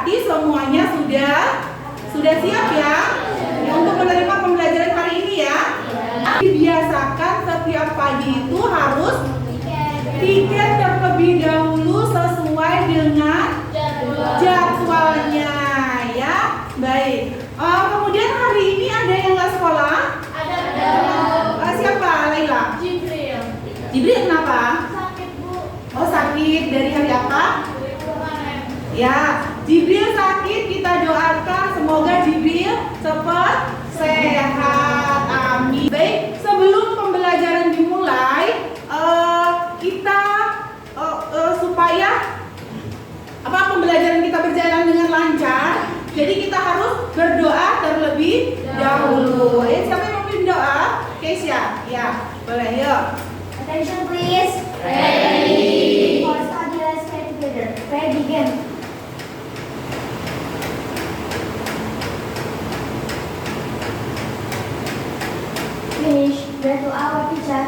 Berarti semuanya sudah siap ya? Untuk menerima pembelajaran hari ini ya. Dibiasakan setiap pagi itu harus tiket terlebih dahulu sesuai dengan jadwalnya ya. Baik. Kemudian hari ini ada yang nggak sekolah? Ada. Siapa? Laila? Jibril. Jibril kenapa? Sakit, Bu. Oh, sakit. Dari hari apa? Dari kemarin. Ya, Jibril sakit. Kita doakan semoga Jibril cepat sehat. Amin. Baik, sebelum pembelajaran dimulai, kita supaya pembelajaran kita berjalan dengan lancar, jadi kita harus berdoa terlebih dahulu. Siapa yang mau pimpin doa? Keisha. Ya, boleh. Yuk. Attention please. Ready. For study, let's pray together. Pray begin. Finish. Pray to our teacher.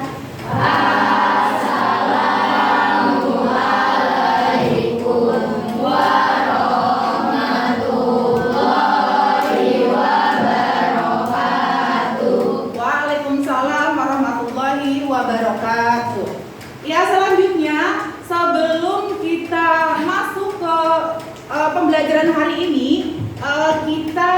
Waalaikumsalam warahmatullahi wabarakatuh. Ya, selanjutnya sebelum kita masuk ke pembelajaran hari ini, kita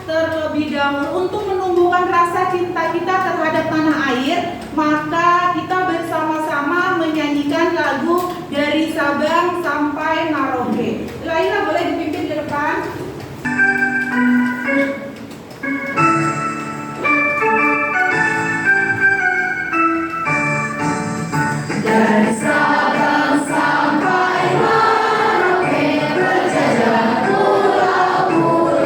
terlebih dahulu untuk menumbuhkan rasa cinta kita terhadap tanah air, maka kita bersama-sama menyanyikan lagu dari Sabang sampai Merauke. Laila boleh dipimpin ke depan. Dari Sabang sampai Merauke berjajah pulau-pulau,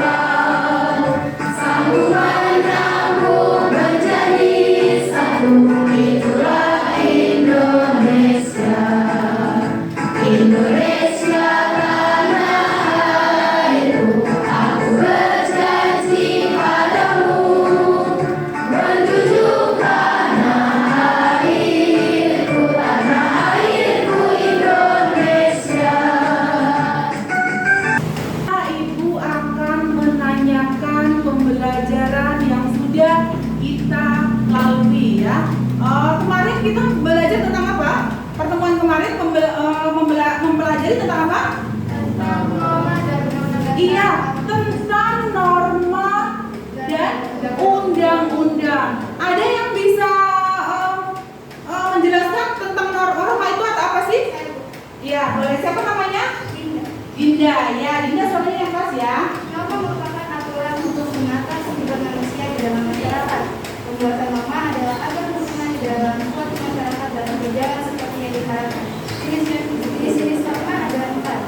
sambungan nyambung menjadi satu, itulah Indonesia. Indonesia tanah airku, aku berjanji padamu, menjunjung tanah airku Indonesia. Ibu akan menanyakan pembelajaran yang sudah kita lalui ya. Kemarin kita belajar tentang apa? Pertemuan kemarin mempelajari tentang apa? Tentang norma dan undang-undang. Iya, tentang norma dan undang-undang. Ada yang bisa menjelaskan tentang norma itu atau apa sih? Iya, boleh. Siapa namanya? Dinda. Ya, Dinda suaranya yang keras ya. Norma merupakan aturan untuk mengatur kehidupan manusia di dalam masyarakat. Pembuatan norma adalah agar hubungan di dalam suatu masyarakat dalam berjalan seperti yang diharapkan. Jenis-jenis norma adalah 4.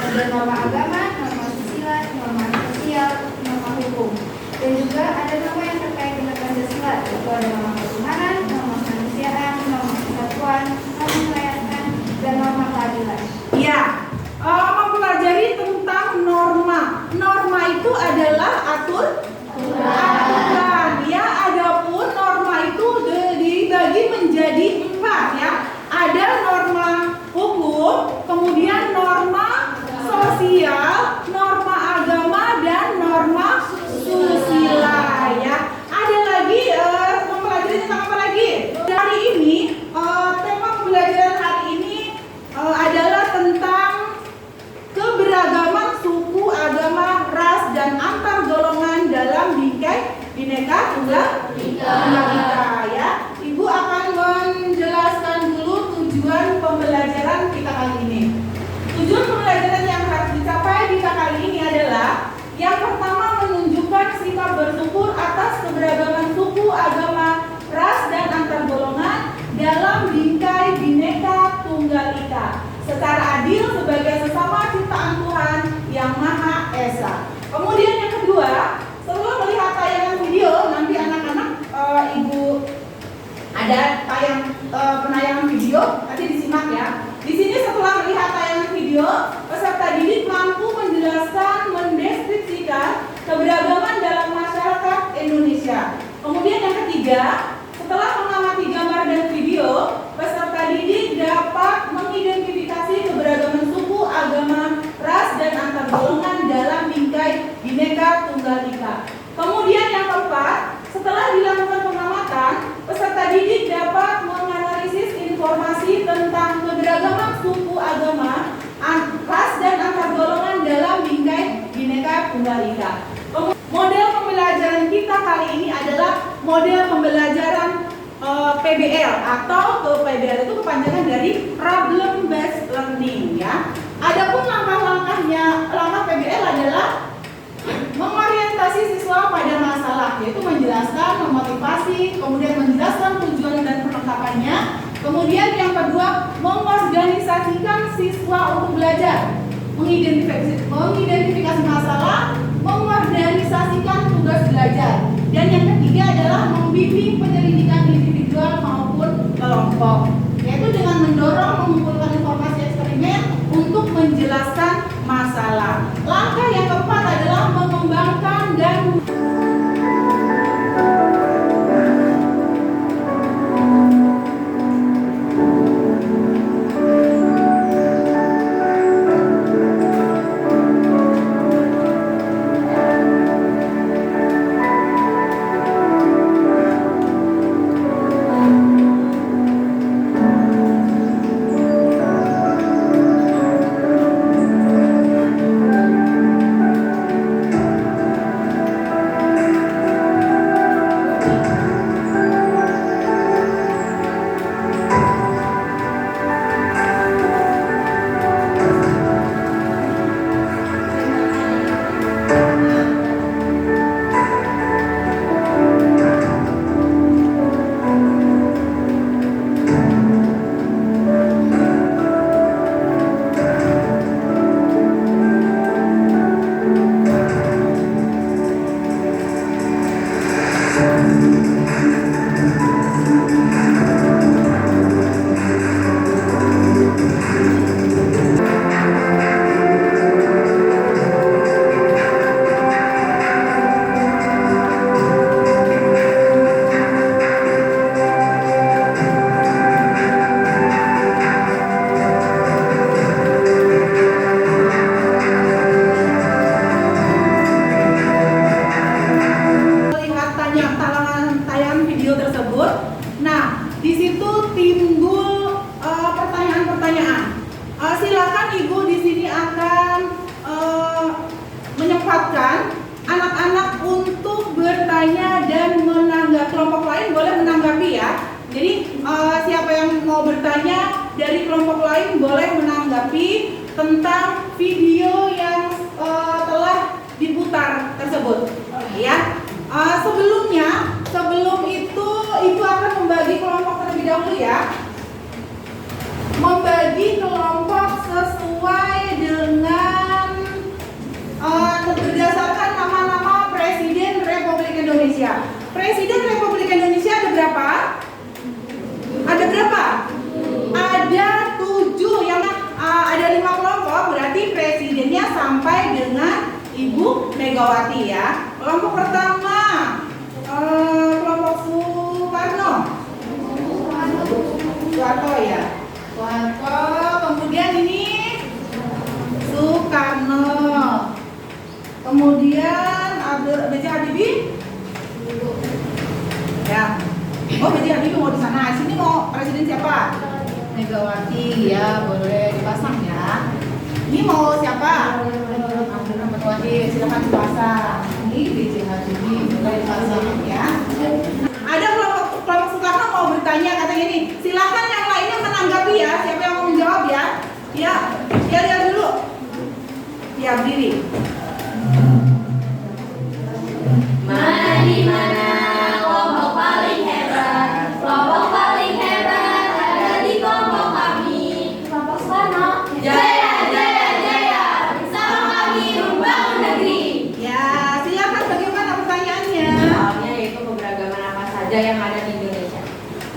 Ada norma agama, norma susila, norma sosial, norma hukum. Dan juga ada norma yang terkait dengan Pancasila, yaitu ada norma ketuhanan, norma kemanusiaan, norma kesatuan, norma kerakyatan, dan norma keadilan. Iya. Mempelajari tentang norma. Norma itu adalah aturan. Ya, adapun norma itu dibagi menjadi 4 ya. Ada norma hukum, kemudian norma sosial, norma agama, dan norma susila ya. Ada lagi mempelajari tentang apa lagi? Hari ini tema pembelajaran hari ini adalah tentang keberagaman suku, agama, ras, dan antar golongan dalam bingkai Bhinneka Tunggal Ika ya. Ibu akan menjelaskan dulu tujuan pembelajaran kita kali ini. Tujuan pembelajaran yang harus dicapai kita kali ini adalah yang pertama, menunjukkan sikap bersyukur atas keberagaman suku, agama, ras, dan antar golongan dalam bingkai Bhinneka Tunggal Ika secara adil sebagai sesama ciptaan Tuhan yang Maha Esa. Kemudian yang kedua, setelah melihat tayangan video, nanti anak-anak ibu ada penayangan video, nanti disimak ya. Di sini setelah melihat tayangan video, peserta didik mampu menjelaskan, mendeskripsikan keberagaman dalam masyarakat Indonesia. Kemudian yang ketiga, setelah mengamati gambar dan video, peserta didik dapat mengidentifikasi keberagaman suku, tentang keberagaman suku, agama, ras dan antar golongan dalam bingkai Bhinneka Tunggal Ika. Model pembelajaran kita kali ini adalah model pembelajaran PBL atau PBL itu kepanjangan dari Problem Based Learning ya. Adapun langkah-langkahnya, langkah PBL adalah mengorientasi siswa pada masalah, yaitu menjelaskan, memotivasi, kemudian menjelaskan tujuan dan perlengkapannya. Kemudian yang kedua, mengorganisasikan siswa untuk belajar, mengidentifikasi masalah, mengorganisasikan tugas belajar. Dan yang ketiga adalah membimbing penyelidikan individual maupun kelompok, yaitu dengan mendorong mengumpulkan informasi eksperimen untuk menjelaskan masalah. Langkah yang keempat adalah mengembangkan dan silakan Ibu di sini akan menyempatkan anak-anak untuk bertanya dan menanggapi. Kelompok lain boleh menanggapi ya. Jadi siapa yang mau bertanya dari kelompok lain boleh menanggapi tentang video yang telah diputar tersebut. Ya. Sebelum itu Ibu akan membagi kelompok terlebih dahulu ya. Membagi kelompok sesuai dengan berdasarkan nama-nama Presiden Republik Indonesia. Presiden Republik Indonesia ada berapa? Ada berapa? Ada 7. Yang ada 5 kelompok, berarti presidennya sampai dengan Ibu Megawati ya. Kelompok pertama kelompok Soekarno. Soeharto ya. Soeharto, kemudian ini Soekarno, kemudian B.J. Habibie, ya. Oh, B.J. Habibie mau di sana. Sini mau presiden siapa? Megawati, ya boleh dipasang ya. Ini mau siapa? Megawati, silakan dipasang. Ini B.J. Habibie boleh dipasang ya. Ada kelompok Soekarno mau bertanya katanya nih. Silakan yang lainnya menanggapi ya. Siapa yang mau menjawab ya? Ya lihat dulu. Ya berdiri. Di mana kelompok paling hebat? Kelompok paling hebat ada di kelompok kami. Kelompok Soekarno. Jaya, jaya, jaya. Bersama kami membangun negeri. Ya, silakan bagaimana pertanyaannya? Soalnya yaitu keberagaman apa saja yang ada di Indonesia.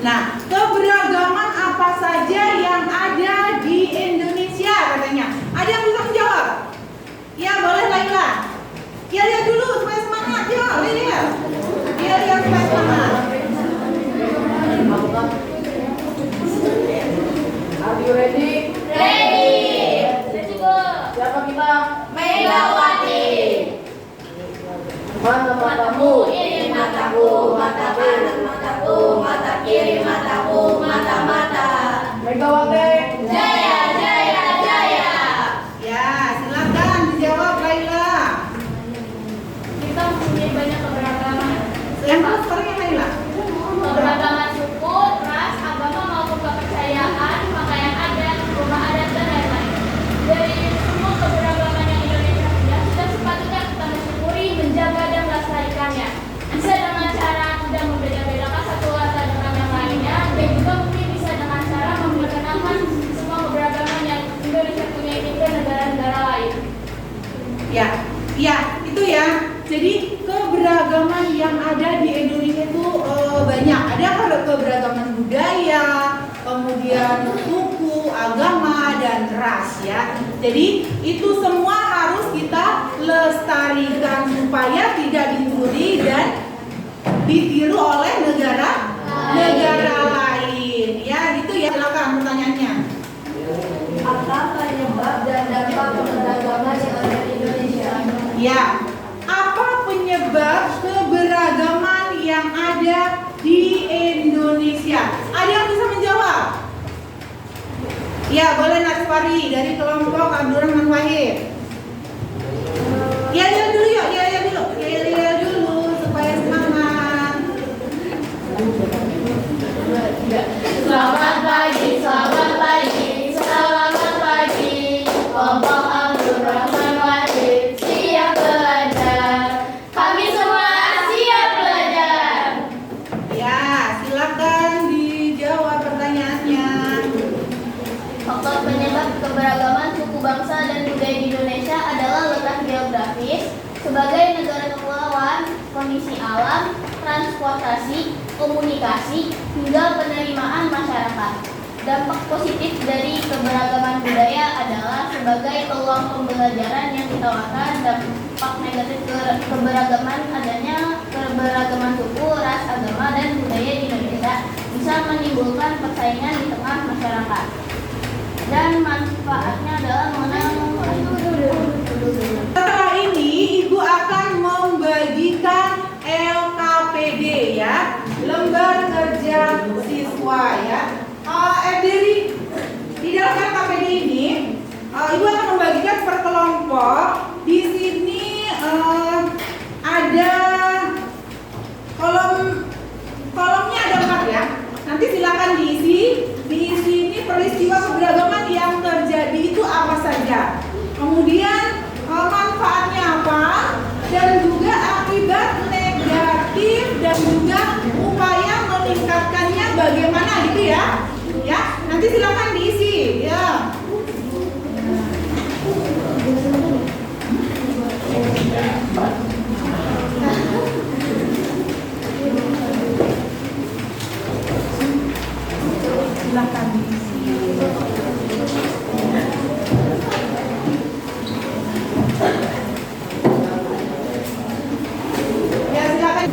Nah, keberagaman apa saja yang ada di Indonesia katanya. Ada yang bisa menjawab? Ya, boleh Laila. Ya, lihat dulu supaya semangat. Ya, lihat. Ya, lihat supaya semangat. Are you ready? Ready. Let's go. Siapa kita? Megawati. Mana matamu? Ini mataku, mata kanan mataku, mata kiri mataku, mata-mata. Megawati. Jaya, jaya, jaya. Ya, silakan dijawab Laila. Kita mempunyai banyak keberagaman. Yang posternya Laila. Keberagaman suku, ras, agama maupun kepercayaan, pakaian adat, rumah adat dan lain-lain. Dari semua keberagaman yang Indonesia punya, sudah sepatutnya kita mensyukuri, menjaga dan melestarikannya. Bisa dengan cara tidak membeda-bedakan satu rasa dengan yang lainnya, dan juga mungkin bisa dengan cara memperkenalkan semua keberagaman yang Indonesia punya ini ke negara-negara lain. Ya, itu ya. Jadi keberagaman yang ada di Indonesia itu banyak. Ada keberagaman budaya, kemudian suku, agama, dan ras ya. Jadi itu semua harus kita lestarikan supaya tidak dicuri dan ditiru oleh negara lain. Ya, gitu ya. Silakan pertanyaannya. Apa penyebab dan dampak keberagaman yang ada di Indonesia? Ya, apa penyebab keberagaman yang ada di Indonesia? Ada yang bisa menjawab? Ya, boleh Natswari dari kelompok Abdurrahman Wahid. Ya, dulu yuk, ya dulu supaya semangat. Selamat pagi, selamat pagi, selamat pagi. Kelompok Abdurrahman Wahid siap belajar. Kami semua siap belajar. Ya, silakan dijawab pertanyaannya. Faktor penyebab keberagaman suku bangsa dan budaya di Indonesia adalah letak geografis sebagai negara kepulauan, kondisi alam, transportasi, komunikasi, hingga penerimaan masyarakat. Dampak positif dari keberagaman budaya adalah sebagai peluang pembelajaran yang ditawarkan. Dampak negatif keberagaman adanya keberagaman suku, ras, agama, dan budaya di Indonesia bisa menimbulkan persaingan di tengah masyarakat. Dan manfaatnya adalah mengenal. Setelah ini Ibu akan membagikan LKPD ya, lembar kerja siswa ya. Di dalam LKPD ini Ibu akan membagikan per kelompok. Di sini ada kolomnya ada 4 ya. Nanti silakan diisi. Di sini peristiwa keberagaman yang terjadi itu apa saja. Kemudian manfaatnya apa dan juga akibat negatif dan juga upaya meningkatkannya bagaimana gitu ya. Ya, nanti silakan diisi ya. Silakan diisi. Ya, silakan.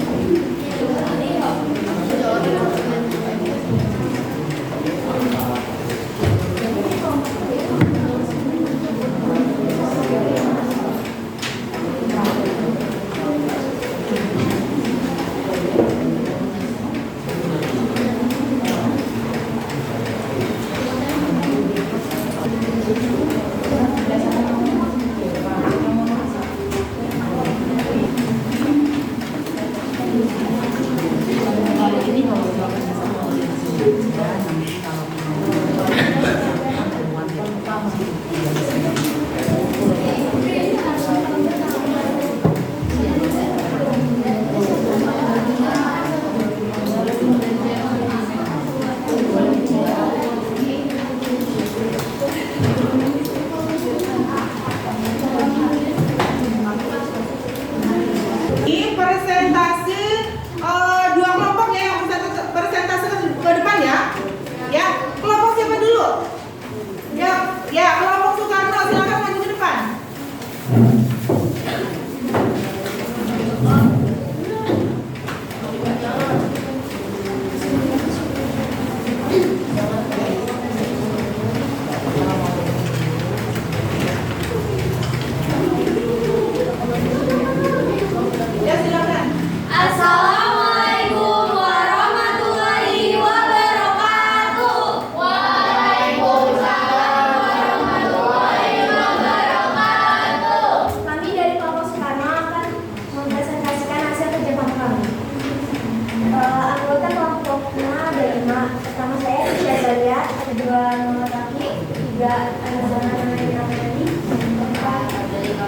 Tiga, ada zona yang tadi. Empat, lima.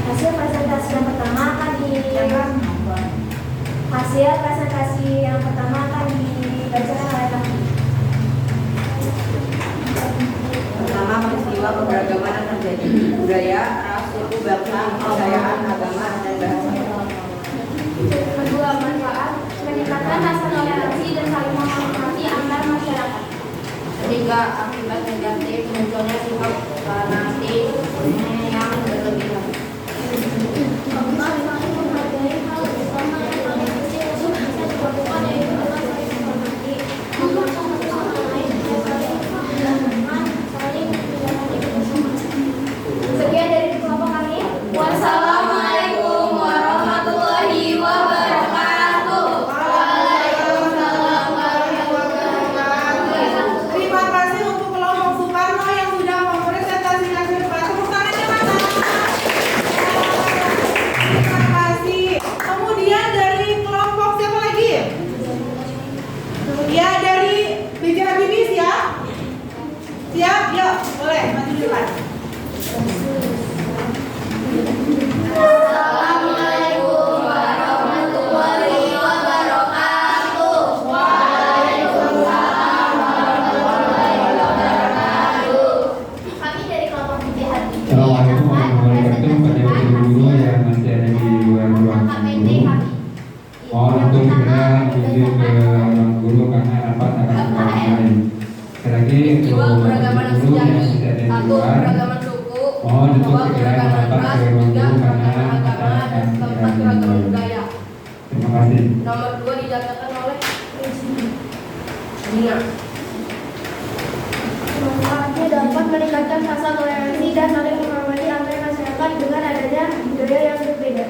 Hasil presentasi yang pertama akan dibacakan oleh kami. Pertama, peristiwa keberagaman yang terjadi di budaya, ras, suku, bangsa, kepercayaan, agama, dan bahasa. Kedua, manfaat meningkatkan rasa toleransi dan saling menghormati antar masyarakat. Ketiga, akibat negatif munculnya sikap fanatik yang berlebihan. Keempat, saling menghargai hal bersama yang paling kecil untuk bisa dilakukan yaitu saling menghormati, memahami satu sama lain, dan saling menjalankan, saling menjalani bersama. Sekian dari kelompok kami. Wassalamualaikum warahmatullahi wabarakatuh. Waalaikumsalam warahmatullahi wabarakatuh. Terima kasih untuk kelompok Sukarno yang sudah mempresentasikan debat. Tepuk tangannya mana? Terima kasih. Kemudian dari kelompok siapa lagi? Ya, dari B.J. Habibie siap? Siap? Yuk, boleh maju di depan. Assalamualaikum warahmatullahi wabarakatuh. Kami dari kelompok BJ Habibie Assalamualaikum warahmatullahi wabarakatuh. Pada guru yang masih ada di luar ruang guru, mohon untuk segera menuju ke ruang guru karena rapat akan dimulai. Sekali lagi untuk Jiwa keberagaman yang guru yang sejati, masih ada di satu luar, keragaman suku, mohon untuk dua segera keragaman merapat ras, ke ruang tiga guru karena keragaman rapat agama, akan dan keempat segera keragaman dimulai. budaya. Terima kasih. Nomor 2 dinyatakan oleh Gina. Manfaatnya dapat meningkatkan rasa toleransi dan saling menghormati antar masyarakat dengan adanya budaya yang berbeda.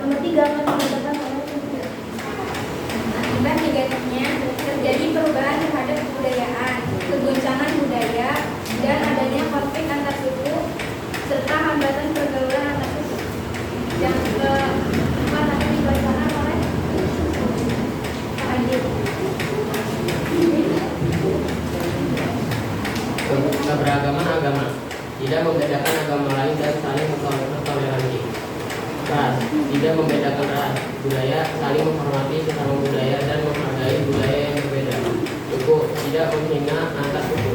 Nomor 3, meningkatkan toleransi. Akibat negatifnya terjadi perubahan terhadap kebudayaan, kegoncangan budaya, dan adanya konflik antar suku serta hambatan pergaulan antar suku. Yang keempat akan dibacakan oleh Pak Adil. Keberagaman agama tidak membedakan agama lain dan saling mentoleransi. Ras tidak membedakan ras. Budaya saling menghormati sesama budaya dan menghargai budaya yang berbeda. Suku tidak menghina antar suku.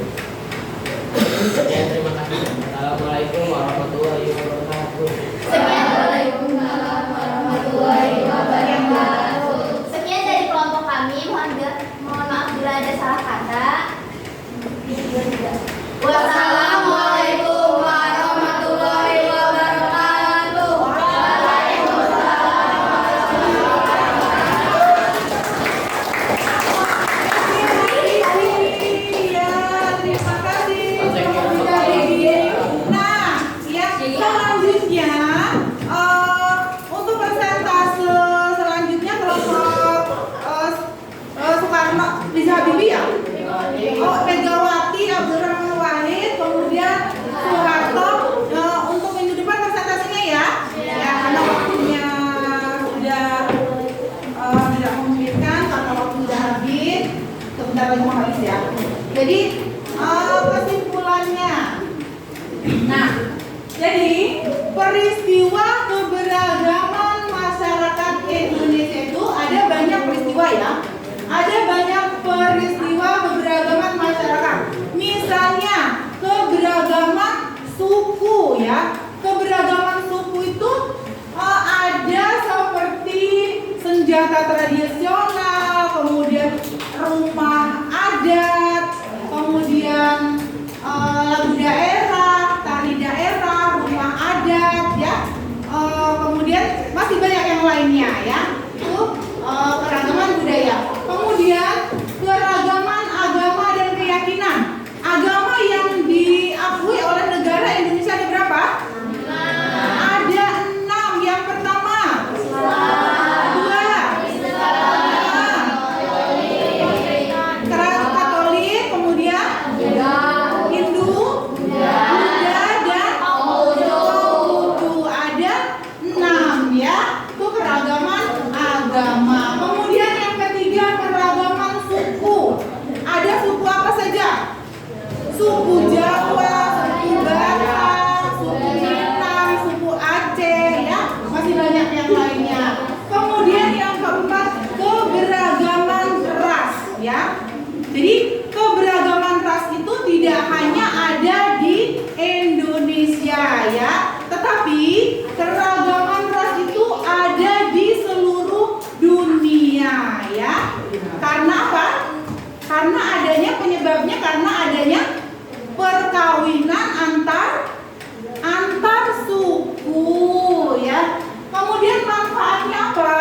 Sekian, terima kasih. Assalamualaikum warahmatullahi wabarakatuh. Waalaikumsalam warahmatullahi wabarakatuh. Sekian dari kelompok kami. Mohon maaf bila ada salah kata. Wassalamualaikum warahmatullahi wabarakatuh. Iya, terima kasih. Nah, ya selanjutnya untuk persentase selanjutnya kelompok Soekarno B.J. Habibie ya. Oh, Megawati, Abdurrahman Wahid, kemudian Soeharto. Untuk minggu depan presentasinya ya. Ya, karena waktunya sudah tidak memungkinkan karena waktu sudah habis. Sebentar lagi mau habis ya. Jadi kesimpulannya. Nah, jadi peristiwa keberagaman masyarakat Indonesia itu ada banyak peristiwa ya. Ada banyak peristiwa keberagaman masyarakat. Misalnya keberagaman suku ya. Keberagaman suku itu ada seperti senjata tradisional, kemudian rumah adat, kemudian lagu daerah, tari daerah, rumah adat ya. Kemudian masih banyak yang lainnya ya. Itu keragaman budaya. Kemudian keragaman agama dan keyakinan. Agama yang diakui oleh negara Indonesia ada berapa? Ada 6. Yang pertama, dua, tidak hanya ada di Indonesia ya, tetapi keragaman ras itu ada di seluruh dunia ya. Karena apa? Karena adanya penyebabnya karena adanya perkawinan antar suku ya. Kemudian manfaatnya apa?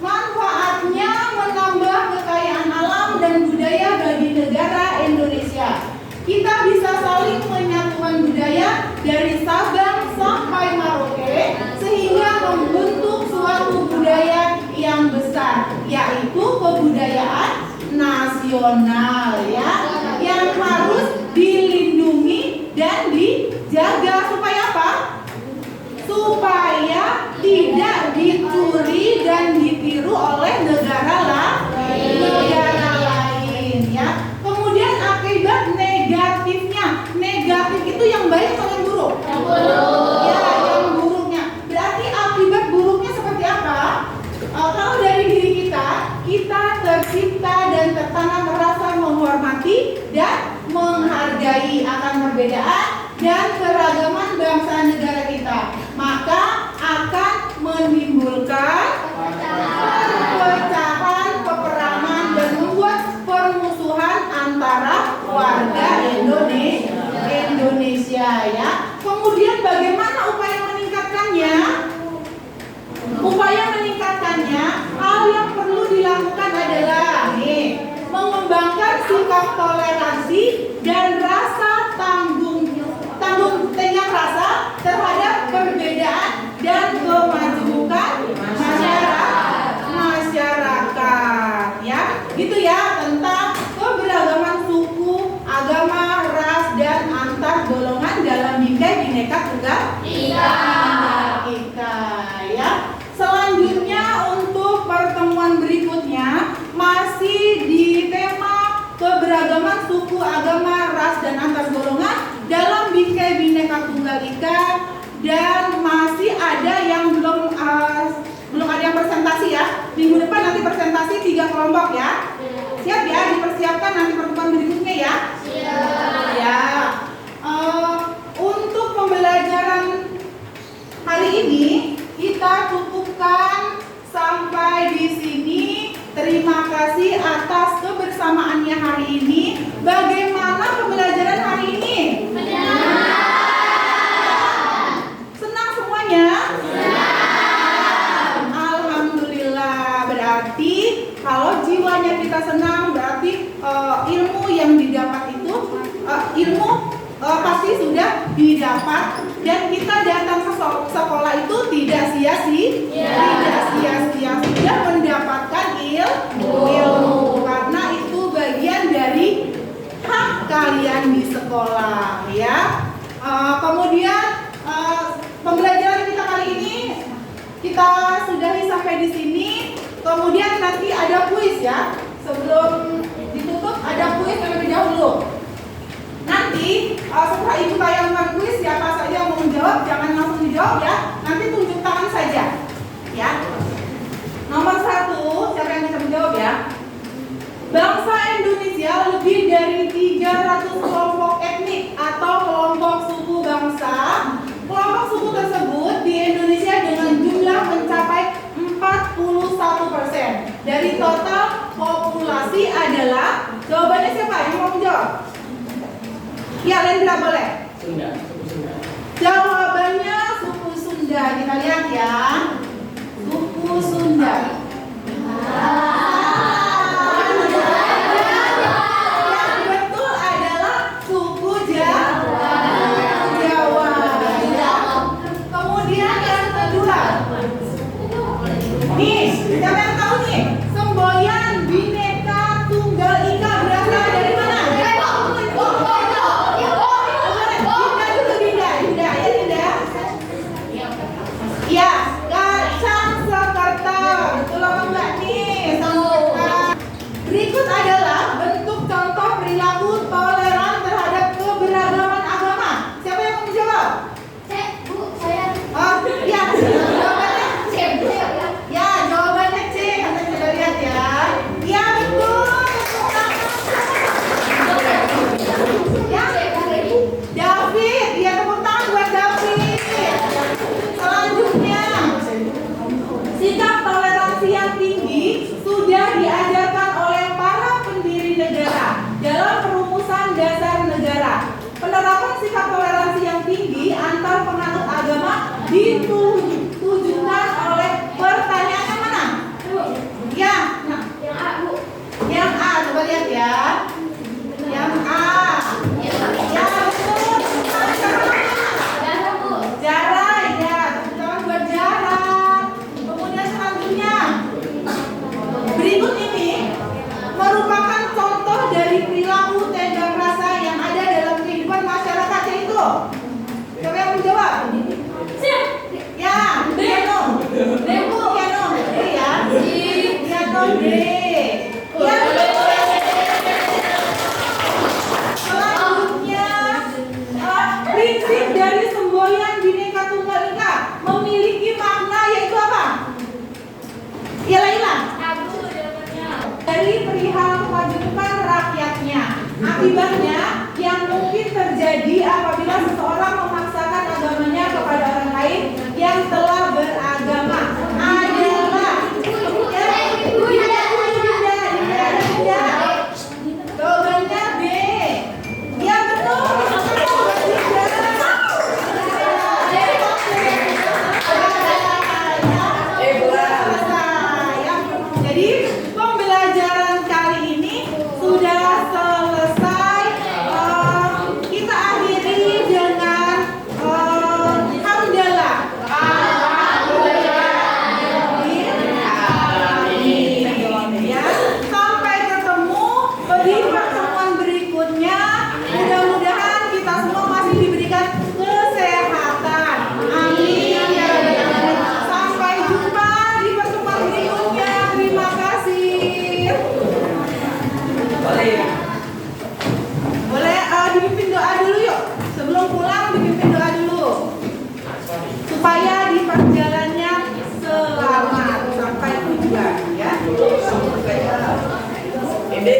Manfaatnya menambah kekayaan alam dan budaya bagi negara Indonesia. Kita bisa saling menyatukan budaya dari Sabang sampai Merauke sehingga membentuk suatu budaya yang besar, yaitu kebudayaan nasional ya, yang harus dilindungi dan dijaga supaya apa? Supaya tidak dicuri dan ditiru oleh negara lain ya. Kemudian akibat negatifnya, negatif itu yang baik atau yang buruk? Yang buruk. Ya, yang buruknya. Berarti akibat buruknya seperti apa? Kalau dari diri kita tercipta dan tertanam rasa menghormati dan menghargai akan perbedaan dan keragaman bangsa negara kita, maka akan menimbulkan perpecahan, peperangan dan membuat permusuhan antara warga Indonesia ya. Kemudian bagaimana upaya meningkatkannya? Upaya meningkatkannya, hal yang perlu dilakukan adalah mengembangkan sikap toleransi dan rasa tenggang rasa terhadap perbedaan dan kemajemukan masyarakat ya. Gitu ya tentang keberagaman suku, agama, ras dan antar golongan dalam bingkai Bhinneka Tunggal Ika ya. Selanjutnya untuk pertemuan berikutnya masih di tema keberagaman suku, agama, ras dan antar golongan dalam bingkai Bhinneka Tunggal Ika, dan masih ada yang belum ada yang presentasi ya. Minggu depan nanti presentasi 3 kelompok ya. Siap ya, dipersiapkan nanti pertemuan berikutnya ya. Siap. Ya. Untuk pembelajaran hari ini kita cukupkan sampai di sini. Terima kasih atas kebersamaannya hari ini. Bagaimana pembelajaran hari ini? Senang semuanya? Alhamdulillah. Berarti kalau jiwanya kita senang, berarti ilmu yang didapat itu pasti sudah didapat, dan kita datang ke sekolah itu tidak sia-sia, sudah mendapatkan ilmu karena itu bagian dari hak kalian di sekolah ya. Kemudian pembelajaran kita kali ini kita sudahi sampai di sini. Kemudian nanti ada kuis ya. Sebelum ditutup ada kuis terlebih dahulu. Nanti setelah ibu tayangkan kuis, siapa saja yang mau menjawab jangan langsung dijawab ya. Nanti tunjuk tangan saja ya. Nomor 1, siapa yang bisa menjawab ya? Bangsa Indonesia lebih dari 300 kelompok etnik atau kelompok suku bangsa. Kelompok suku tersebut di Indonesia dengan jumlah mencapai 41% dari total populasi adalah. Jawabannya siapa yang mau menjawab? Ya, Lendra boleh. Sunda, suku Sunda. Jawabannya suku Sunda. Kita lihat ya. Suku Sunda. Yang betul adalah suku Jawa. Kemudian yang kedua. Nih, siapa yang tahu nih? Semboyan Bhinneka Tunggal Ika berasal dari mana? Ya, kacang sekerta. Betul apa enggak nih? ditujukan oleh pertanyaan yang mana? Yang A, Bu. yang A, coba lihat ya. Yang A. Ya betul. Darah, Bu. Jarak ya, tepuk tangan buat jarak. Kemudian selanjutnya, berikut ini merupakan contoh dari perilaku tenggang rasa yang ada dalam kehidupan masyarakat, yaitu siapa yang menjawab? Ya, piano. Piano, piano. Ya. Piano D. Ya. Selanjutnya, prinsip dari semboyan Bhinneka Tunggal Ika memiliki makna yaitu apa? Ya Laila. Dari perihal kemajukan rakyatnya. Akibatnya yang mungkin terjadi apabila seseorang memaksakan agamanya kepada orang lain yang telah beragama adalah jawabannya B. Ya betul. Jadi pembelajaran kali ini sudah selesai. Kita akhiri dengan hamdalah. Ya, sampai ketemu di pertemuan berikutnya. Mudah-mudahan kita semua masih diberikan kesehatan. Amin ya rabbal alamin. Sampai jumpa di pertemuan berikutnya. Terima kasih. Boleh dipimpin doa dulu yuk. Sebelum pulang dipimpin doa dulu. Supaya di perjalanannya selamat sampai tujuan ya. Ini